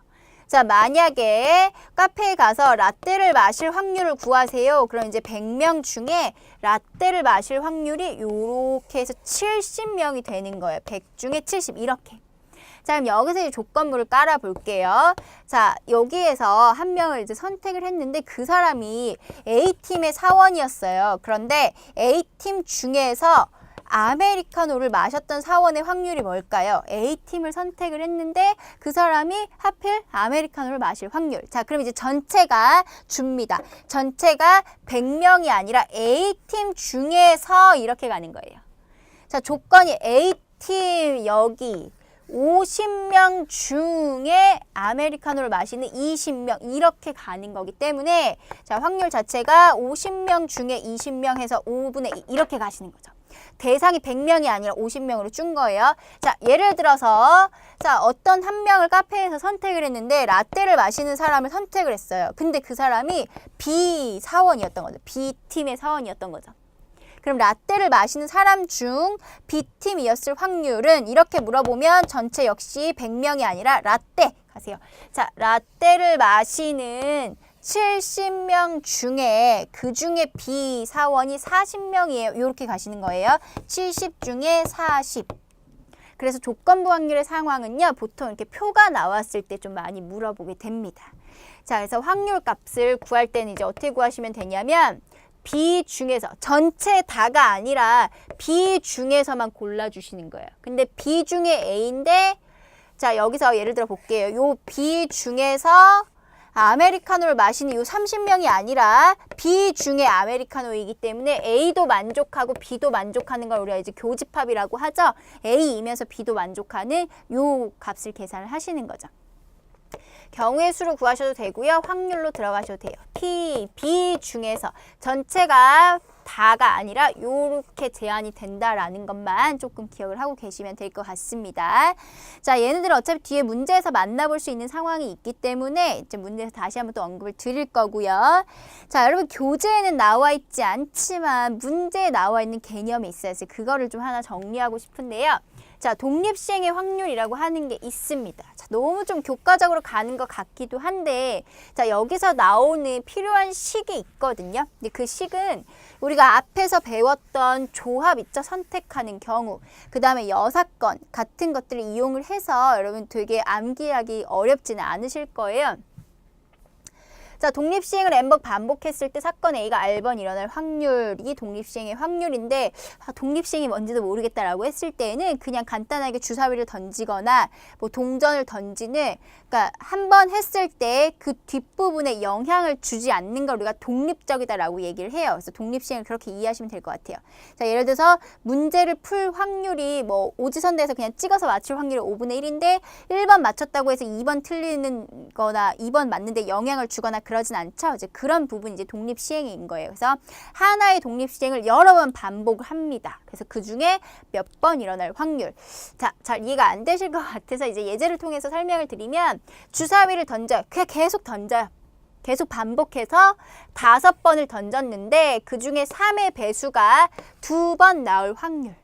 자, 만약에 카페에 가서 라떼를 마실 확률을 구하세요. 그럼 이제 100명 중에 라떼를 마실 확률이 이렇게 해서 70명이 되는 거예요. 100 중에 70 이렇게. 자, 그럼 여기서 이제 조건부를 깔아 볼게요. 자, 여기에서 한 명을 이제 선택을 했는데 그 사람이 A팀의 사원이었어요. 그런데 A팀 중에서 아메리카노를 마셨던 사원의 확률이 뭘까요? A팀을 선택을 했는데 그 사람이 하필 아메리카노를 마실 확률. 자, 그럼 이제 전체가 줍니다. 전체가 100명이 아니라 A팀 중에서 이렇게 가는 거예요. 자, 조건이 A팀 여기 50명 중에 아메리카노를 마시는 20명 이렇게 가는 거기 때문에 자, 확률 자체가 50명 중에 20명 해서 5분의 2 이렇게 가시는 거죠. 대상이 100명이 아니라 50명으로 준 거예요. 자, 예를 들어서 자, 어떤 한 명을 카페에서 선택을 했는데 라떼를 마시는 사람을 선택을 했어요. 근데 그 사람이 B 사원이었던 거죠. B팀의 사원이었던 거죠. 그럼 라떼를 마시는 사람 중 B팀이었을 확률은 이렇게 물어보면 전체 역시 100명이 아니라 라떼 가세요. 자, 라떼를 마시는 70명 중에 그 중에 B 사원이 40명이에요. 이렇게 가시는 거예요. 70 중에 40. 그래서 조건부 확률의 상황은요. 보통 이렇게 표가 나왔을 때 좀 많이 물어보게 됩니다. 자, 그래서 확률 값을 구할 때는 이제 어떻게 구하시면 되냐면 B 중에서 전체 다가 아니라 B 중에서만 골라주시는 거예요. 근데 B 중에 A인데 자, 여기서 예를 들어 볼게요. 요 B 중에서 아메리카노를 마시는 이 30명이 아니라 B 중에 아메리카노이기 때문에 A도 만족하고 B도 만족하는 걸 우리가 이제 교집합이라고 하죠. A이면서 B도 만족하는 요 값을 계산을 하시는 거죠. 경우의 수로 구하셔도 되고요. 확률로 들어가셔도 돼요. T, B 중에서 전체가 다가 아니라 이렇게 제한이 된다라는 것만 조금 기억을 하고 계시면 될 것 같습니다. 자, 얘네들은 어차피 뒤에 문제에서 만나볼 수 있는 상황이 있기 때문에 이제 문제에서 다시 한번 또 언급을 드릴 거고요. 자, 여러분 교재에는 나와 있지 않지만 문제에 나와 있는 개념이 있어요. 그래서 그거를 좀 하나 정리하고 싶은데요. 자, 독립시행의 확률이라고 하는 게 있습니다. 자, 너무 좀 교과적으로 가는 것 같기도 한데 자, 여기서 나오는 필요한 식이 있거든요. 근데 그 식은 우리가 앞에서 배웠던 조합 있죠? 선택하는 경우, 그 다음에 여사건 같은 것들을 이용을 해서 여러분 되게 암기하기 어렵지는 않으실 거예요. 자, 독립시행을 n번 반복했을 때 사건 A가 R번 일어날 확률이 독립시행의 확률인데 독립시행이 뭔지도 모르겠다라고 했을 때에는 그냥 간단하게 주사위를 던지거나 뭐 동전을 던지는 그러니까 한 번 했을 때 그 뒷부분에 영향을 주지 않는 걸 우리가 독립적이다라고 얘기를 해요. 그래서 독립시행을 그렇게 이해하시면 될 것 같아요. 자, 예를 들어서 문제를 풀 확률이 뭐 오지선다에서 그냥 찍어서 맞출 확률이 5분의 1인데 1번 맞췄다고 해서 2번 틀리는 거나 2번 맞는데 영향을 주거나 그러진 않죠. 이제 그런 부분이 이제 독립시행인 거예요. 그래서 하나의 독립시행을 여러 번 반복을 합니다. 그래서 그 중에 몇 번 일어날 확률. 자, 잘 이해가 안 되실 것 같아서 이제 예제를 통해서 설명을 드리면 주사위를 던져요. 그냥 계속 던져요. 계속 반복해서 5번을 던졌는데 그 중에 3의 배수가 2번 나올 확률.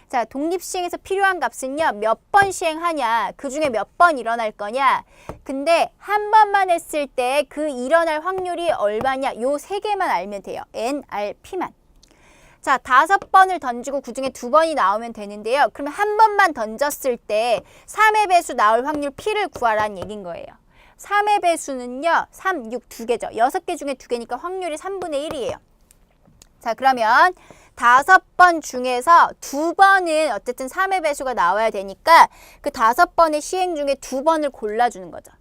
자, 독립시행에서 필요한 값은요. 몇 번 시행하냐, 그 중에 몇 번 일어날 거냐. 근데 한 번만 했을 때 그 일어날 확률이 얼마냐, 요 세 개만 알면 돼요. N, R, P만. 자, 5번을 던지고 그 중에 2번이 나오면 되는데요. 그러면 한 번만 던졌을 때 3의 배수 나올 확률 P를 구하라는 얘기인 거예요. 3의 배수는요. 3, 6, 2개죠. 6개 중에 2개니까 확률이 3분의 1이에요. 자, 그러면 5번 중에서 2번은 어쨌든 3의 배수가 나와야 되니까 그 5번의 시행 중에 2번을 골라주는 거죠.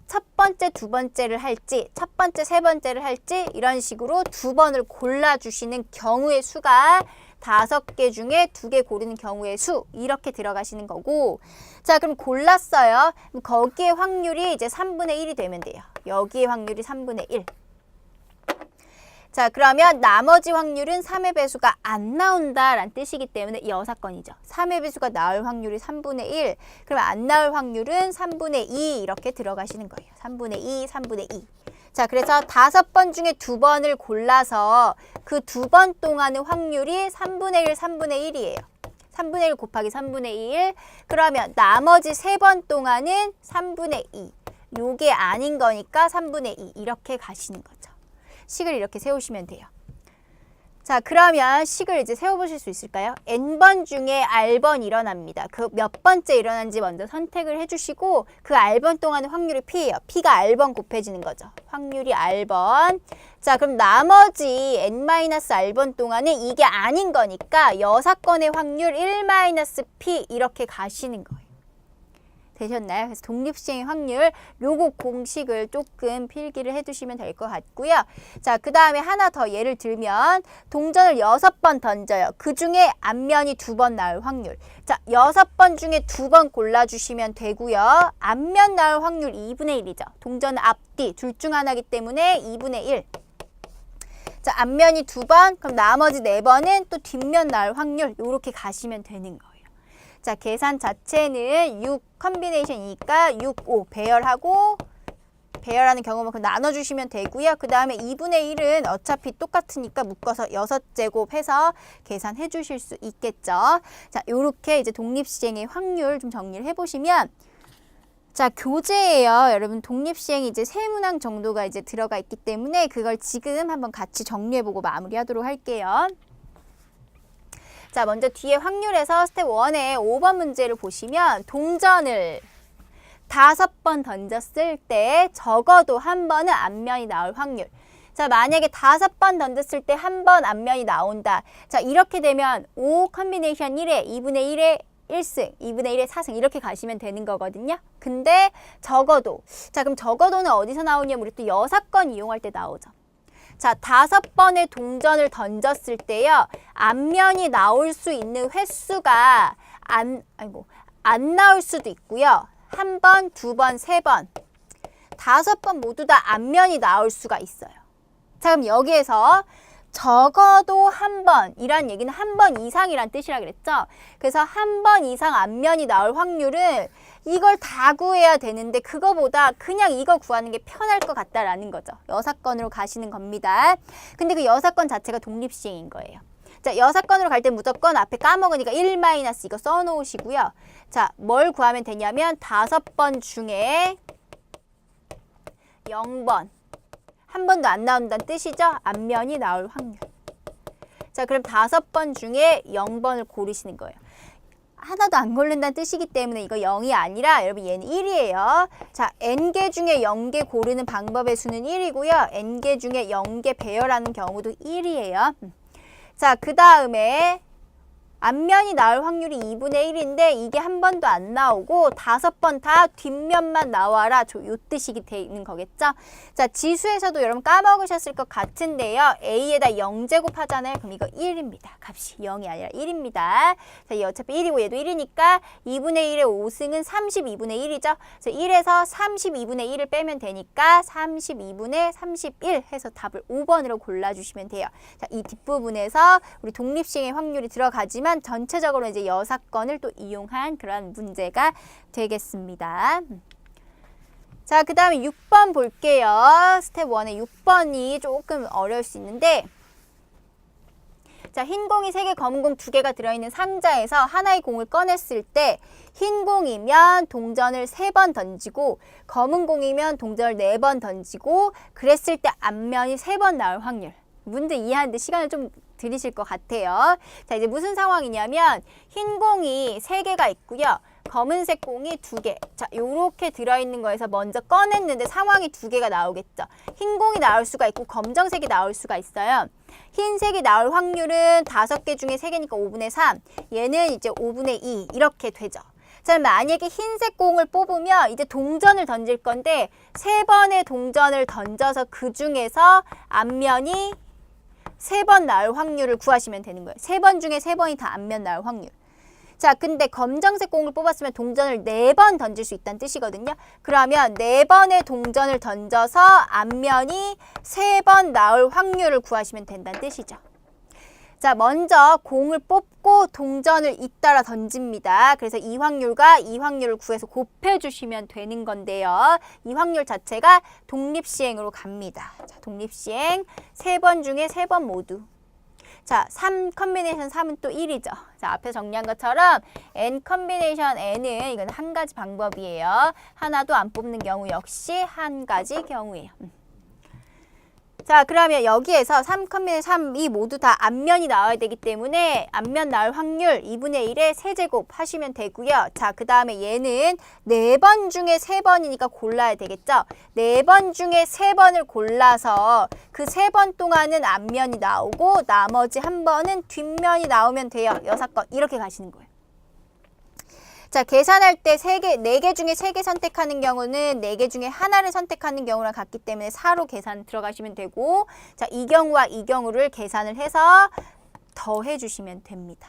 첫 번째, 두 번째를 할지, 첫 번째, 세 번째를 할지 이런 식으로 2번을 골라주시는 경우의 수가 5개 중에 2개 고르는 경우의 수 이렇게 들어가시는 거고 자, 그럼 골랐어요. 그럼 거기에 확률이 이제 3분의 1이 되면 돼요. 여기에 확률이 3분의 1. 자, 그러면 나머지 확률은 3의 배수가 안 나온다라는 뜻이기 때문에 이 여사건이죠. 3의 배수가 나올 확률이 3분의 1. 그러면 안 나올 확률은 3분의 2 이렇게 들어가시는 거예요. 3분의 2, 3분의 2. 자, 그래서 5번 중에 2번을 골라서 그 2번 동안의 확률이 3분의 1, 3분의 1이에요. 3분의 1 곱하기 3분의 1. 그러면 나머지 3번 동안은 3분의 2. 요게 아닌 거니까 3분의 2 이렇게 가시는 거죠. 식을 이렇게 세우시면 돼요. 자, 그러면 식을 이제 세워보실 수 있을까요? n번 중에 r번 일어납니다. 그 몇 번째 일어난지 먼저 선택을 해주시고 그 r번 동안의 확률이 p예요. p가 r번 곱해지는 거죠. 확률이 r번. 자, 그럼 나머지 n-r번 동안은 이게 아닌 거니까 6건의 확률 1-p 이렇게 가시는 거예요. 되셨나요? 그래서 독립시행의 확률 요거 공식을 조금 필기를 해두시면 될 것 같고요. 자, 그 다음에 하나 더 예를 들면 동전을 6번 던져요. 그 중에 앞면이 2번 나올 확률. 자, 6번 중에 2번 골라주시면 되고요. 앞면 나올 확률 2분의 1이죠. 동전은 앞뒤 둘 중 하나이기 때문에 2분의 1. 자, 앞면이 2번, 그럼 나머지 4번은 또 뒷면 나올 확률 요렇게 가시면 되는 거예요. 자, 계산 자체는 6 컨비네이션이니까 6, 5 배열하고 배열하는 경우만큼 나눠주시면 되고요. 그 다음에 2분의 1은 어차피 똑같으니까 묶어서 6제곱 해서 계산해 주실 수 있겠죠. 자, 요렇게 이제 독립시행의 확률 좀 정리를 해보시면 자, 교재예요. 여러분 독립시행이 이제 3문항 정도가 이제 들어가 있기 때문에 그걸 지금 한번 같이 정리해보고 마무리하도록 할게요. 자, 먼저 뒤에 확률에서 스텝 1의 5번 문제를 보시면 동전을 5번 던졌을 때 적어도 한 번은 앞면이 나올 확률. 자, 만약에 5번 던졌을 때 한 번 앞면이 나온다. 자, 이렇게 되면 5 컨비네이션 1에 2분의 1에 1승, 2분의 1에 4승 이렇게 가시면 되는 거거든요. 근데 적어도. 자, 그럼 적어도는 어디서 나오냐면 우리 또 6건 이용할 때 나오죠. 자, 5번의 동전을 던졌을 때요. 앞면이 나올 수 있는 횟수가 안 나올 수도 있고요. 1번, 2번, 3번, 5번 모두 다 앞면이 나올 수가 있어요. 자, 그럼 여기에서 적어도 한 번이란 얘기는 한 번 이상이란 뜻이라 그랬죠. 그래서 한 번 이상 앞면이 나올 확률은 이걸 다 구해야 되는데 그거보다 그냥 이거 구하는 게 편할 것 같다라는 거죠. 6건으로 가시는 겁니다. 근데 그 6건 자체가 독립시행인 거예요. 자, 6건으로 갈 때 무조건 앞에 까먹으니까 1 마이너스 이거 써놓으시고요. 자, 뭘 구하면 되냐면 5번 중에 0번. 한 번도 안 나온다는 뜻이죠? 앞면이 나올 확률. 자, 그럼 5번 중에 0번을 고르시는 거예요. 하나 하나도 안 고른다는 뜻이기 때문에 이거 0이 아니라 여러분 얘는 1이에요. 자, n개 중에 0개 고르는 방법의 수는 1이고요. n개 중에 0개 배열하는 경우도 1이에요. 자, 그 다음에 앞면이 나올 확률이 2분의 1인데 이게 한 번도 안 나오고 5번 다 뒷면만 나와라. 요 뜻이 되는 거겠죠? 자, 지수에서도 여러분 까먹으셨을 것 같은데요. A에다 0제곱 하잖아요. 그럼 이거 1입니다. 값이 0이 아니라 1입니다. 자, 이 어차피 1이고 얘도 1이니까 2분의 1의 5승은 32분의 1이죠. 그래서 1에서 32분의 1을 빼면 되니까 32분의 31 해서 답을 5번으로 골라주시면 돼요. 자, 이 뒷부분에서 우리 독립시행의 확률이 들어가지만 전체적으로 이제 여사건을 또 이용한 그런 문제가 되겠습니다. 자, 그 다음에 6번 볼게요. 스텝 1의 6번이 조금 어려울 수 있는데, 자, 흰 공이 3개, 검은 공 2개가 들어있는 상자에서 하나의 공을 꺼냈을 때 흰 공이면 동전을 3번 던지고 검은 공이면 동전을 4번 던지고 그랬을 때 앞면이 3번 나올 확률. 문제 이해하는데 시간을 좀 들이실 것 같아요. 자, 이제 무슨 상황이냐면 흰 공이 3개가 있고요. 검은색 공이 2개. 자, 요렇게 들어있는 거에서 먼저 꺼냈는데 상황이 2개가 나오겠죠. 흰 공이 나올 수가 있고 검정색이 나올 수가 있어요. 흰색이 나올 확률은 5개 중에 3개니까 5분의 3. 얘는 이제 5분의 2 이렇게 되죠. 자, 만약에 흰색 공을 뽑으면 이제 동전을 던질 건데 3번의 동전을 던져서 그 중에서 앞면이 3번 나올 확률을 구하시면 되는 거예요. 3번 중에 3번이 다 앞면 나올 확률. 자, 근데 검정색 공을 뽑았으면 동전을 4번 던질 수 있다는 뜻이거든요. 그러면 4번의 동전을 던져서 앞면이 3번 나올 확률을 구하시면 된다는 뜻이죠. 자, 먼저 공을 뽑고 동전을 잇따라 던집니다. 그래서 이 확률과 이 확률을 구해서 곱해주시면 되는 건데요. 이 확률 자체가 독립시행으로 갑니다. 자, 독립시행 3번 중에 3번 모두. 자, 3 컨비네이션 3은 또 1이죠. 자, 앞에 정리한 것처럼 n 컨비네이션 n은 이건 한 가지 방법이에요. 하나도 안 뽑는 경우 역시 한 가지 경우예요. 자, 그러면 여기에서 3 컨비네이션 3이 모두 다 앞면이 나와야 되기 때문에 앞면 나올 확률 2분의 1의 세제곱 하시면 되고요. 자, 그 다음에 얘는 4번 중에 3번이니까 골라야 되겠죠. 4번 중에 3번을 골라서 그 3번 동안은 앞면이 나오고 나머지 한 번은 뒷면이 나오면 돼요. 6건 이렇게 가시는 거예요. 자, 계산할 때 4개 중에 3개 선택하는 경우는 4개 중에 하나를 선택하는 경우랑 같기 때문에 4로 계산 들어가시면 되고, 자, 이 경우와 이 경우를 계산을 해서 더해 주시면 됩니다.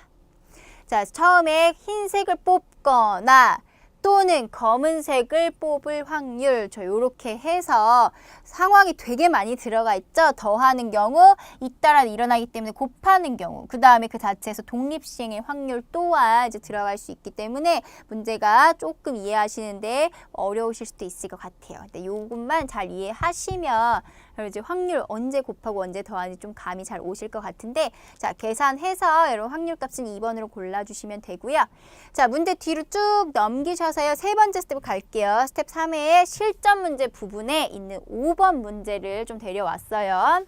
자, 처음에 흰색을 뽑거나 또는 검은색을 뽑을 확률, 요렇게 해서 상황이 되게 많이 들어가 있죠. 더하는 경우, 잇따라 일어나기 때문에 곱하는 경우, 그 다음에 그 자체에서 독립시행의 확률 또한 이제 들어갈 수 있기 때문에 문제가 조금 이해하시는데 어려우실 수도 있을 것 같아요. 근데 요것만 잘 이해하시면 이제 확률 언제 곱하고 언제 더하는지 좀 감이 잘 오실 것 같은데, 자, 계산해서 여러분 확률 값은 2번으로 골라주시면 되고요. 자, 문제 뒤로 쭉 넘기셔서요. 세 번째 스텝 갈게요. 스텝 3의 실전 문제 부분에 있는 5번 문제를 좀 데려왔어요.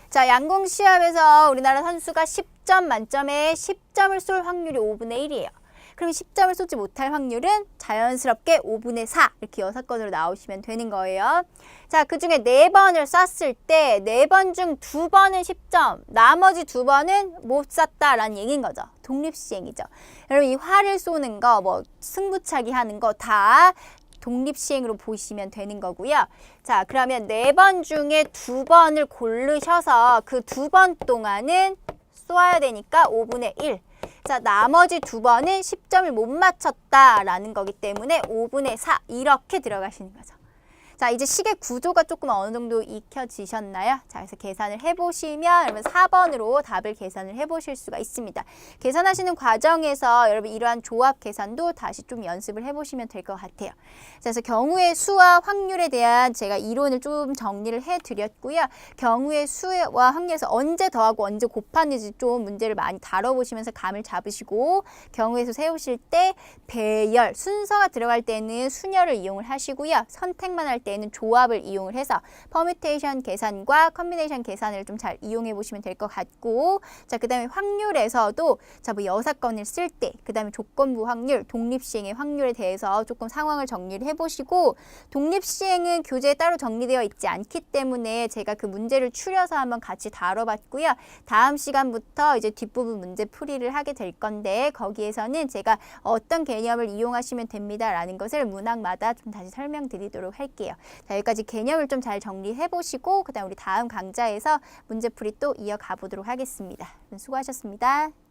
자, 양궁 시합에서 우리나라 선수가 10점 만점에 10점을 쏠 확률이 5분의 1이에요. 그럼 10점을 쏘지 못할 확률은 자연스럽게 5분의 4 이렇게 6건으로 나오시면 되는 거예요. 자, 그 중에 4번을 쐈을 때 4번 중 2번은 10점, 나머지 2번은 못 쐈다라는 얘기인 거죠. 독립시행이죠. 여러분, 이 활을 쏘는 거, 뭐 승부차기 하는 거 다 독립시행으로 보시면 되는 거고요. 자, 그러면 4번 중에 2번을 고르셔서 그 2번 동안은 쏘아야 되니까 5분의 1. 자, 나머지 2번은 10점을 못 맞췄다라는 거기 때문에 5분의 4 이렇게 들어가시는 거죠. 자, 이제 시계 구조가 조금 어느 정도 익혀지셨나요? 자, 그래서 계산을 해보시면 여러분 4번으로 답을 계산을 해보실 수가 있습니다. 계산하시는 과정에서 여러분 이러한 조합 계산도 다시 좀 연습을 해보시면 될 것 같아요. 자, 그래서 경우의 수와 확률에 대한 제가 이론을 좀 정리를 해드렸고요. 경우의 수와 확률에서 언제 더하고 언제 곱하는지 좀 문제를 많이 다뤄보시면서 감을 잡으시고, 경우의 수 세우실 때 배열, 순서가 들어갈 때는 순열을 이용을 하시고요. 선택만 할 때에는 조합을 이용을 해서 퍼뮤테이션 계산과 컨비네이션 계산을 좀 잘 이용해 보시면 될 것 같고, 자, 그 다음에 확률에서도 자, 뭐 여사건을 쓸 때, 그 다음에 조건부 확률, 독립시행의 확률에 대해서 조금 상황을 정리를 해보시고, 독립시행은 교재에 따로 정리되어 있지 않기 때문에 제가 그 문제를 추려서 한번 같이 다뤄봤고요. 다음 시간부터 이제 뒷부분 문제 풀이를 하게 될 건데, 거기에서는 제가 어떤 개념을 이용하시면 됩니다라는 것을 문항마다 좀 다시 설명드리도록 할게요. 자, 여기까지 개념을 좀 잘 정리해 보시고, 그 다음 우리 다음 강좌에서 문제풀이 또 이어가 보도록 하겠습니다. 수고하셨습니다.